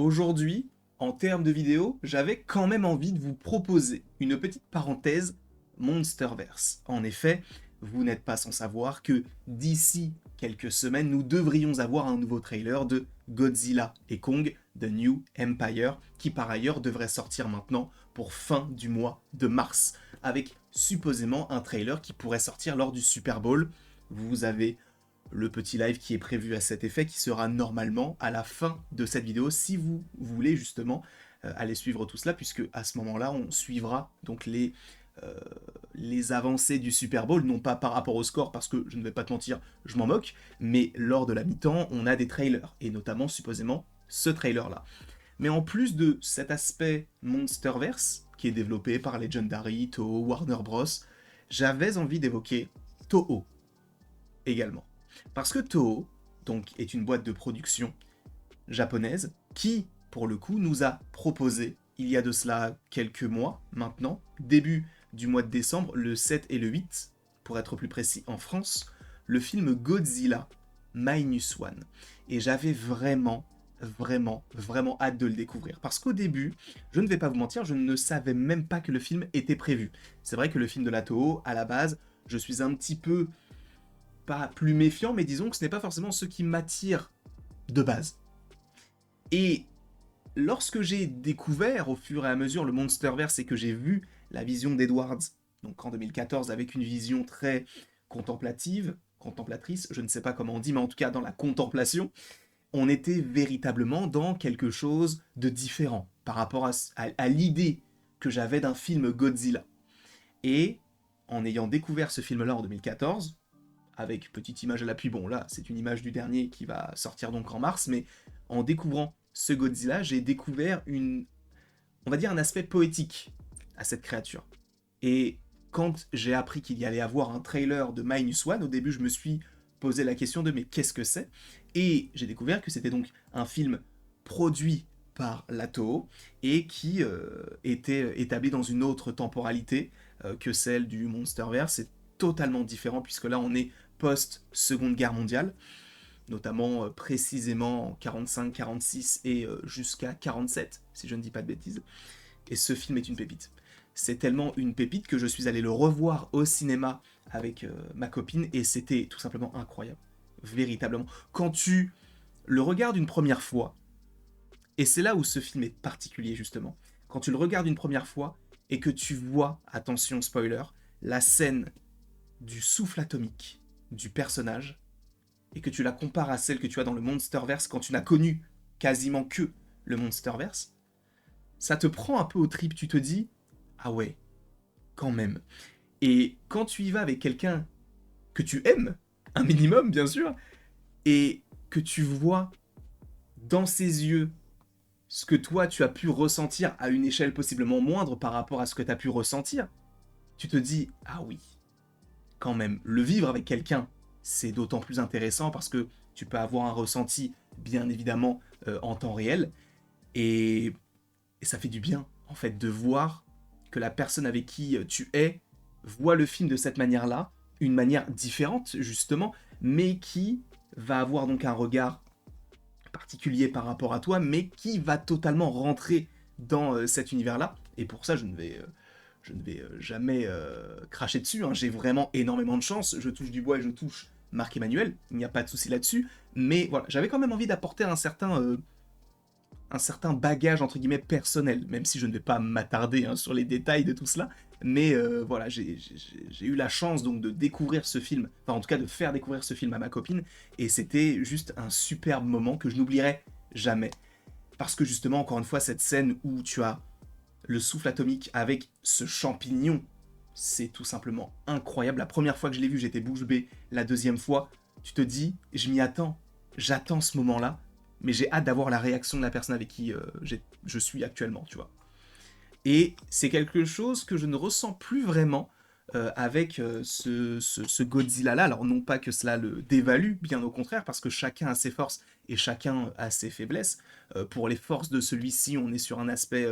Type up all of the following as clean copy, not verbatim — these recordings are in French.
Aujourd'hui, en termes de vidéo, j'avais quand même envie de vous proposer une petite parenthèse Monsterverse. En effet, vous n'êtes pas sans savoir que d'ici quelques semaines, nous devrions avoir un nouveau trailer de Godzilla et Kong, The New Empire, qui par ailleurs devrait sortir maintenant pour fin du mois de mars, avec supposément un trailer qui pourrait sortir lors du Super Bowl. Vous avez le petit live qui est prévu à cet effet, qui sera normalement à la fin de cette vidéo, si vous voulez justement aller suivre tout cela, puisque à ce moment-là, on suivra donc les avancées du Super Bowl, non pas par rapport au score, parce que je ne vais pas te mentir, je m'en moque, mais lors de la mi-temps, on a des trailers, et notamment, supposément, ce trailer-là. Mais en plus de cet aspect Monsterverse, qui est développé par Legendary, Toho, Warner Bros., j'avais envie d'évoquer Toho également. Parce que Toho, donc, est une boîte de production japonaise qui, pour le coup, nous a proposé, il y a de cela quelques mois maintenant, début du mois de décembre, le 7 et le 8, pour être plus précis en France, le film Godzilla Minus One. Et j'avais vraiment hâte de le découvrir. Parce qu'au début, je ne vais pas vous mentir, je ne savais même pas que le film était prévu. C'est vrai que le film de la Toho, à la base, je suis un petit peu pas plus méfiant, mais disons que ce n'est pas forcément ce qui m'attire de base. Et lorsque j'ai découvert au fur et à mesure le Monsterverse et que j'ai vu la vision d'Edwards, donc en 2014, avec une vision très contemplatrice, je ne sais pas comment on dit, mais en tout cas dans la contemplation, on était véritablement dans quelque chose de différent par rapport à l'idée que j'avais d'un film Godzilla. Et en ayant découvert ce film-là en 2014, avec petite image à l'appui, bon là c'est une image du dernier qui va sortir donc en mars, mais en découvrant ce Godzilla, j'ai découvert on va dire un aspect poétique à cette créature. Et quand j'ai appris qu'il y allait avoir un trailer de Minus One, au début je me suis posé la question de mais qu'est-ce que c'est? Et j'ai découvert que c'était donc un film produit par la Toho et qui était établi dans une autre temporalité que celle du Monsterverse. C'est totalement différent puisque là on est post-Seconde Guerre mondiale, notamment précisément en 45, 46 et jusqu'à 47, si je ne dis pas de bêtises. Et ce film est une pépite. C'est tellement une pépite que je suis allé le revoir au cinéma avec ma copine et c'était tout simplement incroyable. Véritablement. Quand tu le regardes une première fois, et c'est là où ce film est particulier justement, quand tu le regardes une première fois et que tu vois, attention spoiler, la scène du souffle atomique du personnage, et que tu la compares à celle que tu as dans le Monsterverse quand tu n'as connu quasiment que le Monsterverse, ça te prend un peu au trip, tu te dis « Ah ouais, quand même ». Et quand tu y vas avec quelqu'un que tu aimes, un minimum bien sûr, et que tu vois dans ses yeux ce que toi tu as pu ressentir à une échelle possiblement moindre par rapport à ce que tu as pu ressentir, tu te dis « Ah oui, quand même, le vivre avec quelqu'un, c'est d'autant plus intéressant parce que tu peux avoir un ressenti, bien évidemment, en temps réel, et, et ça fait du bien, en fait, de voir que la personne avec qui tu es voit le film de cette manière-là, une manière différente, justement, mais qui va avoir donc un regard particulier par rapport à toi, mais qui va totalement rentrer dans cet univers-là, et pour ça, je ne vais jamais cracher dessus, hein. J'ai vraiment énormément de chance, je touche du bois et je touche Marc-Emmanuel, il n'y a pas de souci là-dessus, mais voilà, j'avais quand même envie d'apporter un certain bagage entre guillemets personnel, même si je ne vais pas m'attarder hein, sur les détails de tout cela, mais voilà, j'ai eu la chance donc de découvrir ce film, enfin en tout cas de faire découvrir ce film à ma copine, et c'était juste un superbe moment que je n'oublierai jamais, parce que justement, encore une fois, cette scène où tu as le souffle atomique avec ce champignon, c'est tout simplement incroyable. La première fois que je l'ai vu, j'étais bouche bée. La deuxième fois, tu te dis, je m'y attends. J'attends ce moment-là, mais j'ai hâte d'avoir la réaction de la personne avec qui je suis actuellement, tu vois. Et c'est quelque chose que je ne ressens plus vraiment avec ce Godzilla-là. Alors non pas que cela le dévalue, bien au contraire, parce que chacun a ses forces et chacun a ses faiblesses. Pour les forces de celui-ci, on est sur un aspect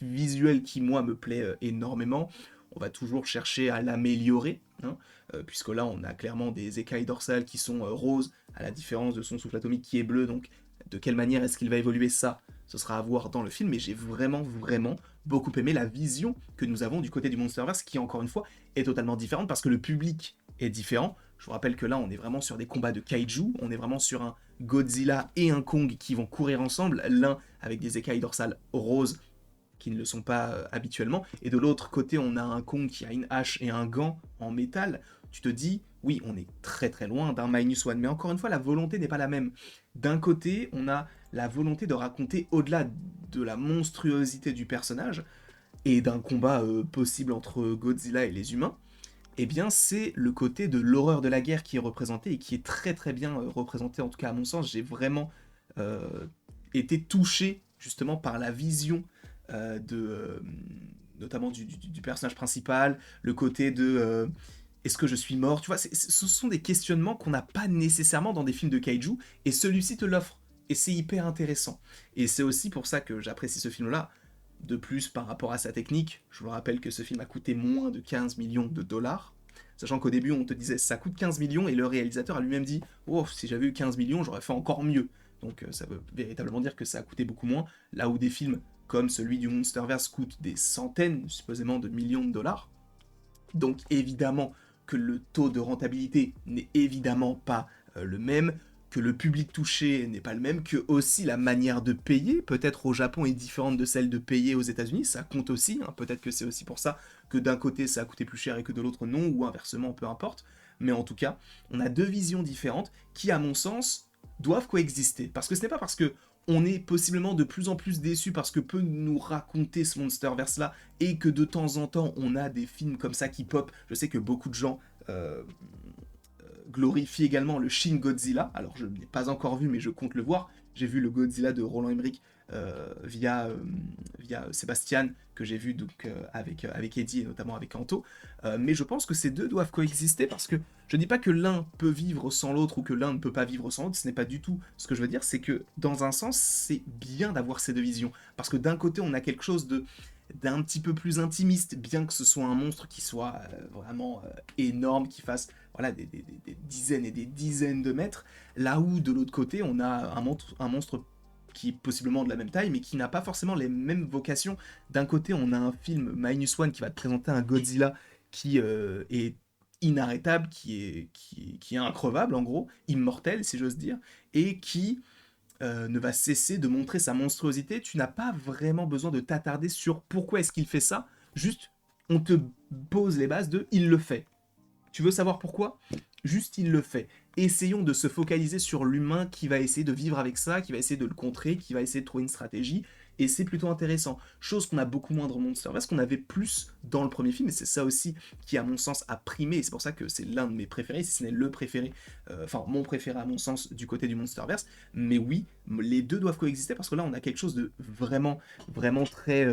visuel qui, moi, me plaît énormément. On va toujours chercher à l'améliorer, hein, puisque là, on a clairement des écailles dorsales qui sont roses, à la différence de son souffle atomique qui est bleu. Donc, de quelle manière est-ce qu'il va évoluer ça? ce sera à voir dans le film, mais j'ai vraiment, vraiment beaucoup aimé la vision que nous avons du côté du Monsterverse, qui, encore une fois, est totalement différente, parce que le public est différent. Je vous rappelle que là, on est vraiment sur des combats de kaiju, on est vraiment sur un Godzilla et un Kong qui vont courir ensemble, l'un avec des écailles dorsales roses, qui ne le sont pas habituellement, et de l'autre côté, on a un Kong qui a une hache et un gant en métal. Tu te dis, oui, on est très très loin d'un Minus One, mais encore une fois, la volonté n'est pas la même. D'un côté, on a la volonté de raconter au-delà de la monstruosité du personnage, et d'un combat possible entre Godzilla et les humains, eh bien c'est le côté de l'horreur de la guerre qui est représenté, et qui est très très bien représenté, en tout cas à mon sens. J'ai vraiment euh, été touché justement par la vision notamment du personnage principal, le côté de est-ce que je suis mort, tu vois, ce sont des questionnements qu'on n'a pas nécessairement dans des films de kaiju, et celui-ci te l'offre, et c'est hyper intéressant. Et c'est aussi pour ça que j'apprécie ce film-là. De plus, par rapport à sa technique, je vous rappelle que ce film a coûté moins de 15 millions de dollars, sachant qu'au début on te disait ça coûte 15 millions, et le réalisateur a lui-même dit oh, si j'avais eu 15 millions j'aurais fait encore mieux. Donc ça veut véritablement dire que ça a coûté beaucoup moins, là où des films comme celui du Monsterverse coûtent des centaines supposément de millions de dollars. Donc évidemment que le taux de rentabilité n'est évidemment pas le même, que le public touché n'est pas le même, que aussi la manière de payer, peut-être au Japon, est différente de celle de payer aux États-Unis, ça compte aussi, hein. Peut-être que c'est aussi pour ça que d'un côté ça a coûté plus cher et que de l'autre non, ou inversement, peu importe. Mais en tout cas, on a deux visions différentes qui, à mon sens, doivent coexister. Parce que ce n'est pas parce que on est possiblement de plus en plus déçu parce que peut nous raconter ce Monsterverse-là, et que de temps en temps on a des films comme ça qui pop. Je sais que beaucoup de gens glorifient également le Shin Godzilla. Alors je ne l'ai pas encore vu, mais je compte le voir. J'ai vu le Godzilla de Roland Emmerich via Sébastien, que j'ai vu donc avec Eddie et notamment avec Anto. Mais je pense que ces deux doivent coexister, parce que je ne dis pas que l'un peut vivre sans l'autre ou que l'un ne peut pas vivre sans l'autre. Ce n'est pas du tout ce que je veux dire. C'est que dans un sens, c'est bien d'avoir ces deux visions, parce que d'un côté on a quelque chose d'un petit peu plus intimiste, bien que ce soit un monstre qui soit vraiment énorme, qui fasse voilà, des dizaines et des dizaines de mètres, là où de l'autre côté on a un monstre qui est possiblement de la même taille, mais qui n'a pas forcément les mêmes vocations. D'un côté, on a un film Minus One qui va te présenter un Godzilla qui est inarrêtable, qui est increvable en gros, immortel si j'ose dire, et qui ne va cesser de montrer sa monstruosité. Tu n'as pas vraiment besoin de t'attarder sur pourquoi est-ce qu'il fait ça, juste on te pose les bases de il le fait. Tu veux savoir pourquoi? Juste il le fait. Essayons de se focaliser sur l'humain qui va essayer de vivre avec ça, qui va essayer de le contrer, qui va essayer de trouver une stratégie, et c'est plutôt intéressant. Chose qu'on a beaucoup moins dans Monsterverse, qu'on avait plus dans le premier film, et c'est ça aussi qui, à mon sens, a primé, et c'est pour ça que c'est l'un de mes préférés, si ce n'est le préféré, enfin mon préféré à mon sens du côté du Monsterverse. Mais oui, les deux doivent coexister, parce que là on a quelque chose de vraiment, vraiment très,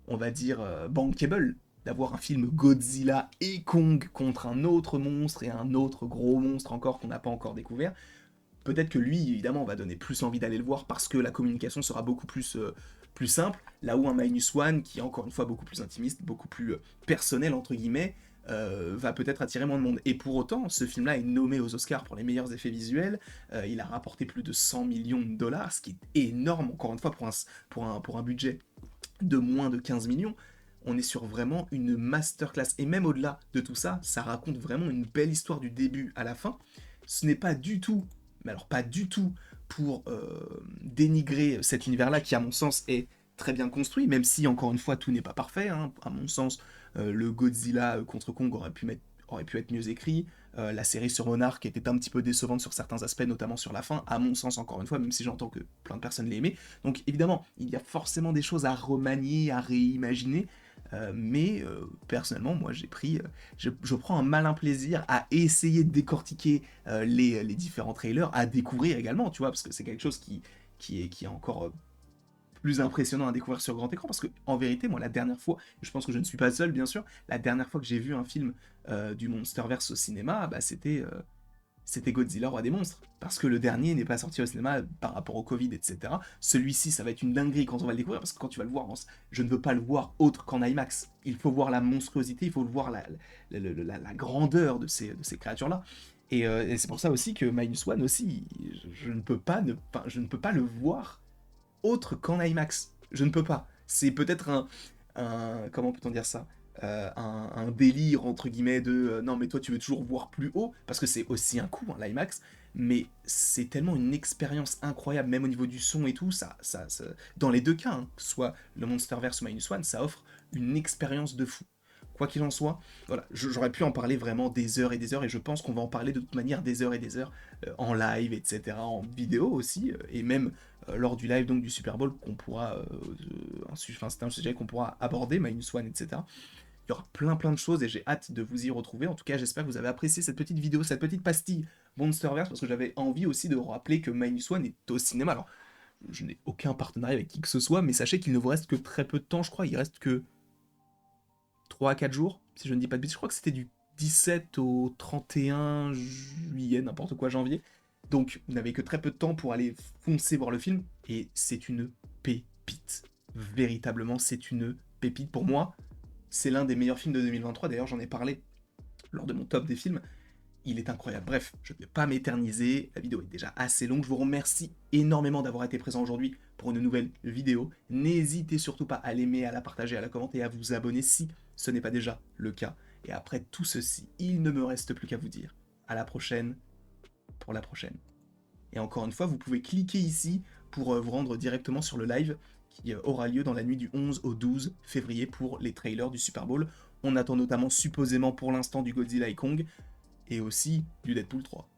on va dire, bankable, d'avoir un film Godzilla et Kong contre un autre monstre et un autre gros monstre encore qu'on n'a pas encore découvert. Peut-être que lui, évidemment, va donner plus envie d'aller le voir, parce que la communication sera beaucoup plus simple, là où un Minus One, qui est encore une fois beaucoup plus intimiste, beaucoup plus personnel, entre guillemets, va peut-être attirer moins de monde. Et pour autant, ce film-là est nommé aux Oscars pour les meilleurs effets visuels, il a rapporté plus de 100 millions de dollars, ce qui est énorme, encore une fois, pour un budget de moins de 15 millions. On est sur vraiment une masterclass. Et même au-delà de tout ça, ça raconte vraiment une belle histoire du début à la fin. Ce n'est pas du tout, mais alors pas du tout, pour dénigrer cet univers-là, qui à mon sens est très bien construit, même si encore une fois tout n'est pas parfait, hein. À mon sens, le Godzilla contre Kong aurait pu être mieux écrit. La série sur Monarch était un petit peu décevante sur certains aspects, notamment sur la fin, à mon sens encore une fois, même si j'entends que plein de personnes l'aimaient. Donc évidemment, il y a forcément des choses à remanier, à réimaginer, mais personnellement, moi je prends un malin plaisir à essayer de décortiquer les différents trailers, à découvrir également, tu vois, parce que c'est quelque chose qui est encore plus impressionnant à découvrir sur grand écran, parce que en vérité, moi la dernière fois, je pense que je ne suis pas seul bien sûr, la dernière fois que j'ai vu un film du Monsterverse au cinéma, bah c'était Godzilla Roi des Monstres. Parce que le dernier n'est pas sorti au cinéma par rapport au Covid, etc. Celui-ci, ça va être une dinguerie quand on va le découvrir, parce que quand tu vas le voir, je ne veux pas le voir autre qu'en IMAX. Il faut voir la monstruosité, il faut voir la grandeur de ces créatures-là. Et c'est pour ça aussi que Minus One aussi, je ne peux pas le voir autre qu'en IMAX. Je ne peux pas. C'est peut-être comment peut-on dire ça? Un délire entre guillemets de non mais toi tu veux toujours voir plus haut parce que c'est aussi un coût hein, l'IMAX, mais c'est tellement une expérience incroyable même au niveau du son et tout dans les deux cas hein, que ce soit le Monsterverse ou Minus One, ça offre une expérience de fou. Quoi qu'il en soit, voilà, j'aurais pu en parler vraiment des heures et je pense qu'on va en parler de toute manière des heures et des heures en live, etc., en vidéo aussi, et même lors du live donc du Super Bowl qu'on pourra, c'est un sujet qu'on pourra aborder, Minus One, etc. Il y aura plein de choses et j'ai hâte de vous y retrouver. En tout cas, j'espère que vous avez apprécié cette petite vidéo, cette petite pastille Monsterverse, parce que j'avais envie aussi de rappeler que Minus One est au cinéma. Alors, je n'ai aucun partenariat avec qui que ce soit, mais sachez qu'il ne vous reste que très peu de temps, je crois. Il reste que 3 à 4 jours, si je ne dis pas de bêtises. Je crois que c'était du 17 au 31 juillet, n'importe quoi, janvier. Donc, vous n'avez que très peu de temps pour aller foncer voir le film, et c'est une pépite. Véritablement, c'est une pépite pour moi. C'est l'un des meilleurs films de 2023, d'ailleurs j'en ai parlé lors de mon top des films. Il est incroyable. Bref, je ne vais pas m'éterniser, la vidéo est déjà assez longue. Je vous remercie énormément d'avoir été présent aujourd'hui pour une nouvelle vidéo. N'hésitez surtout pas à l'aimer, à la partager, à la commenter et à vous abonner si ce n'est pas déjà le cas. Et après tout ceci, il ne me reste plus qu'à vous dire à la prochaine pour la prochaine. Et encore une fois, vous pouvez cliquer ici pour vous rendre directement sur le live qui aura lieu dans la nuit du 11 au 12 février pour les trailers du Super Bowl. On attend notamment supposément pour l'instant du Godzilla et Kong, et aussi du Deadpool 3.